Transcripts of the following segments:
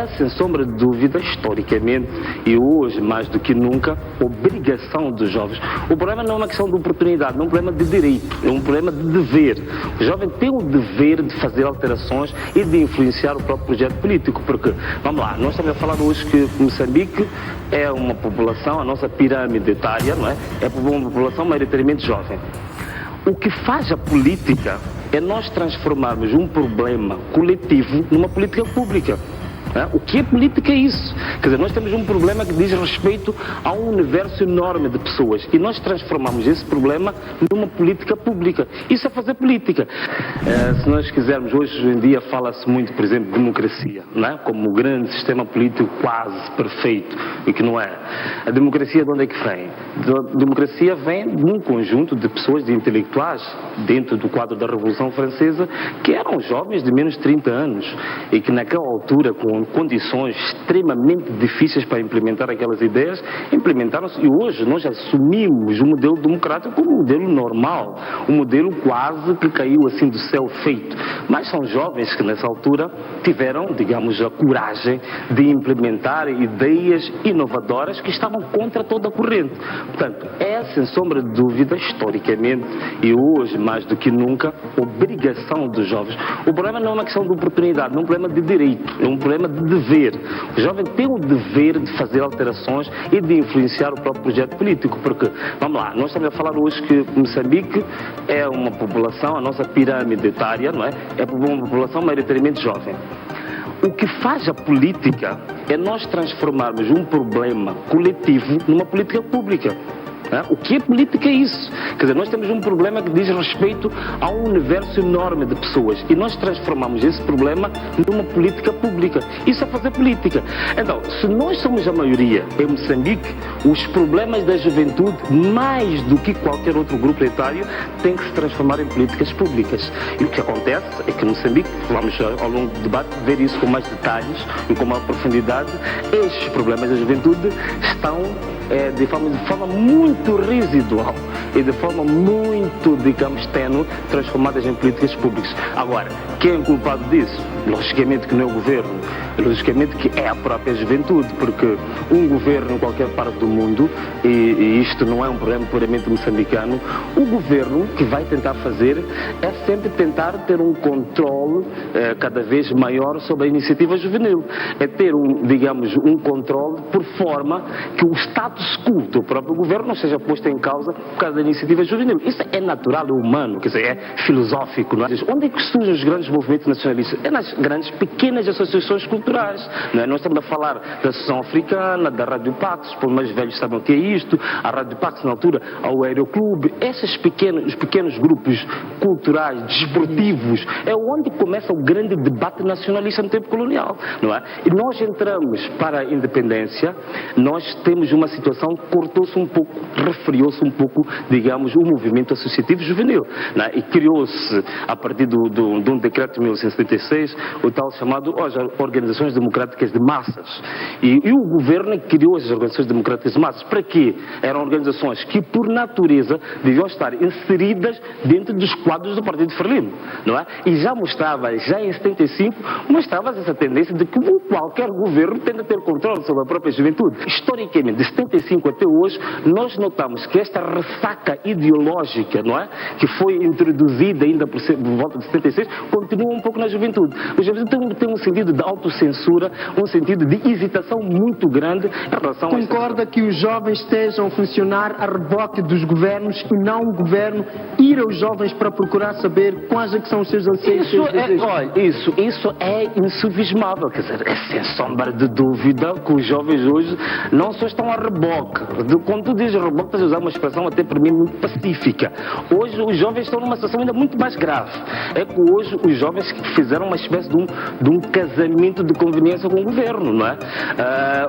é, sem sombra de dúvida, historicamente e hoje mais do que nunca, obrigação dos jovens. O problema não é uma questão de oportunidade, não é um problema de direito, é um problema de dever. O jovem tem o dever de fazer alterações e de influenciar o próprio projeto político, porque, vamos lá, nós estamos a falar hoje que Moçambique é uma população, a nossa pirâmide etária, não é? É uma população maioritariamente jovem. O que faz a política é nós transformarmos um problema coletivo numa política pública. O que é política é isso? Quer dizer, nós temos um problema que diz respeito a um universo enorme de pessoas e nós transformamos esse problema numa política pública. Isso é fazer política. Se nós quisermos, hoje em dia fala-se muito, por exemplo, de democracia, não é? Como um grande sistema político quase perfeito, e que não é. A democracia de onde é que vem? A democracia vem de um conjunto de pessoas, de intelectuais, dentro do quadro da Revolução Francesa, que eram jovens de menos de 30 anos e que naquela altura, com condições extremamente difíceis para implementar aquelas ideias, implementaram-se, e hoje nós assumimos o modelo democrático como um modelo normal, um modelo quase que caiu assim do céu feito. Mas são jovens que nessa altura tiveram, digamos, a coragem de implementar ideias inovadoras que estavam contra toda a corrente. Portanto, é sem sombra de dúvida, historicamente e hoje mais do que nunca, obrigação dos jovens. O problema não é uma questão de oportunidade, não é um problema de direito, é um problema de dever. O jovem tem o dever de fazer alterações e de influenciar o próprio projeto político, porque, vamos lá, nós estamos a falar hoje que Moçambique é uma população, a nossa pirâmide etária, não é? É uma população maioritariamente jovem. O que faz a política é nós transformarmos um problema coletivo numa política pública. O que é política é isso? Quer dizer, nós temos um problema que diz respeito a um universo enorme de pessoas e nós transformamos esse problema numa política pública. Isso é fazer política. Então, se nós somos a maioria em Moçambique, os problemas da juventude, mais do que qualquer outro grupo etário, têm que se transformar em políticas públicas. E o que acontece é que Moçambique, vamos ao longo do debate ver isso com mais detalhes e com maior profundidade, estes problemas da juventude estão de forma muito residual e de forma muito, digamos, ténue, transformadas em políticas públicas. Agora, quem é o culpado disso? Logicamente que não é o governo, logicamente que é a própria juventude, porque um governo em qualquer parte do mundo, e isto não é um problema puramente moçambicano, o governo que vai tentar fazer é sempre tentar ter um controle cada vez maior sobre a iniciativa juvenil. É ter digamos, um controle por forma que o status quo do próprio governo não seja posto em causa por causa da iniciativa juvenil. Isso é natural, é humano, quer dizer, é filosófico. Não é? Onde é que surgem os grandes movimentos nacionalistas? É nas grandes, pequenas associações culturais. Não é? Nós estamos a falar da Associação Africana, da Rádio Pax, os mais velhos sabem o que é isto, a Rádio Pax na altura, ao Aeroclube, os pequenos grupos culturais, desportivos, é onde começa o grande debate nacionalista no tempo colonial. Não é? E nós entramos para a independência, nós temos uma situação que cortou-se um pouco, refriou-se um pouco, digamos, o movimento associativo juvenil. Não é? E criou-se, a partir de um decreto de 1976, o tal chamado Organizações Democráticas de Massas. E o governo criou as Organizações Democráticas de Massas. Para quê? Eram organizações que, por natureza, deviam estar inseridas dentro dos quadros do Partido Frelimo, não é? E já em 75, mostrava essa tendência de que qualquer governo tende a ter controle sobre a própria juventude. Historicamente, de 75 até hoje, nós notamos que esta ressaca ideológica, não é? Que foi introduzida ainda por volta de 76, continua um pouco na juventude. A juventude tem um sentido de autocensura, um sentido de hesitação muito grande em relação a... Concorda que os jovens estejam a funcionar a reboque dos governos e não o governo ir aos jovens para procurar saber quais é que são os seus anseios? Isso é insubismável, quer dizer, é sem sombra de dúvida que os jovens hoje não só estão a reboque. Quando tu dizes reboque, estás a usar uma expressão até para mim muito pacífica. Hoje os jovens estão numa situação ainda muito mais grave. É que hoje os jovens fizeram uma espécie de um casamento de conveniência com o governo, não é?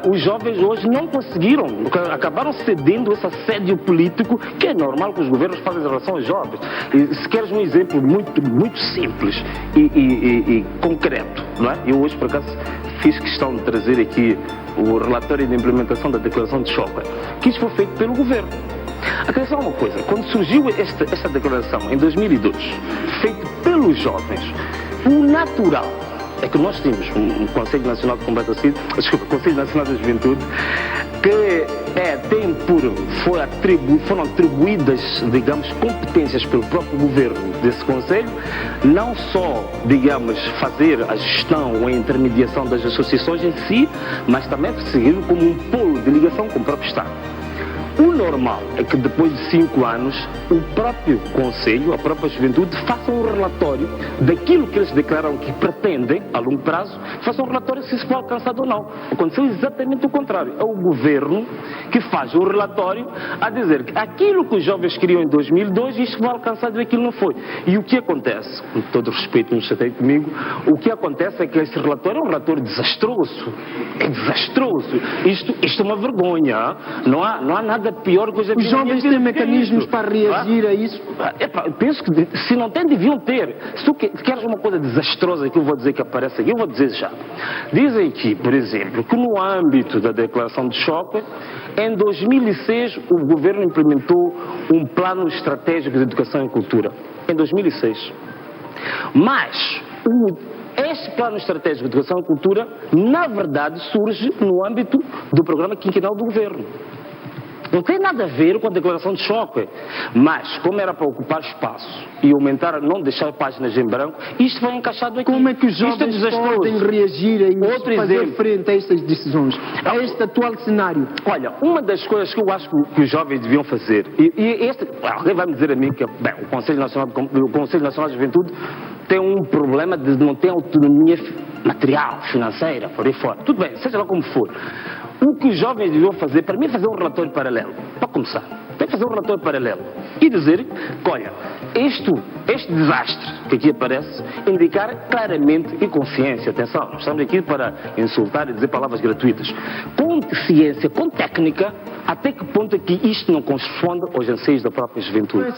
Os jovens hoje não conseguiram, acabaram cedendo esse assédio político que é normal que os governos fazem em relação aos jovens. E, se queres um exemplo muito simples e concreto, não é? Eu hoje, por acaso, fiz questão de trazer aqui o relatório de implementação da Declaração de Chocra, que isso foi feito pelo governo. Atenção a uma coisa, quando surgiu esta declaração em 2002, feita pelos jovens, o natural é que nós temos um Conselho Nacional de Combate ao SIDA, desculpa, Conselho Nacional da Juventude, que foram atribuídas, digamos, competências pelo próprio governo desse Conselho, não só, digamos, fazer a gestão ou a intermediação das associações em si, mas também seguir como um polo de ligação com o próprio Estado. O normal é que depois de 5 anos, o próprio Conselho, a própria Juventude, faça um relatório daquilo que eles declaram que pretendem, a longo prazo, faça um relatório se isso foi alcançado ou não. Aconteceu exatamente o contrário. É o governo que faz o relatório a dizer que aquilo que os jovens queriam em 2002, isto foi alcançado e aquilo não foi. E o que acontece? Com todo respeito, não chatei comigo, o que acontece é que esse relatório é um relatório desastroso. É desastroso. Isto é uma vergonha. Não há nada pior que os jovens têm mecanismos para reagir a isso? Eu penso que se não tem, deviam ter. Se tu queres uma coisa desastrosa que eu vou dizer que aparece aqui, eu vou dizer já. Dizem aqui, por exemplo, que no âmbito da declaração de choque, em 2006 o governo implementou um plano estratégico de educação e cultura. Em 2006. Mas este plano estratégico de educação e cultura, na verdade, surge no âmbito do programa quinquenal do governo. Não tem nada a ver com a declaração de choque, mas como era para ocupar espaço e aumentar, não deixar páginas em branco, isto foi encaixado aqui. Como é que os jovens podem reagir a isso, fazer frente a estas decisões, a este atual cenário? Olha, uma das coisas que eu acho que os jovens deviam fazer, alguém vai me dizer a mim que o Conselho Nacional de Juventude tem um problema de não ter autonomia material, financeira, por aí fora. Tudo bem, seja lá como for. O que os jovens deviam fazer, para mim, é fazer um relatório paralelo. Para começar, tem que fazer um relatório paralelo e dizer que, olha, este desastre que aqui aparece, indicar claramente e com ciência, atenção, nós estamos aqui para insultar e dizer palavras gratuitas, com ciência, com técnica, até que ponto é que isto não corresponde aos anseios da própria juventude.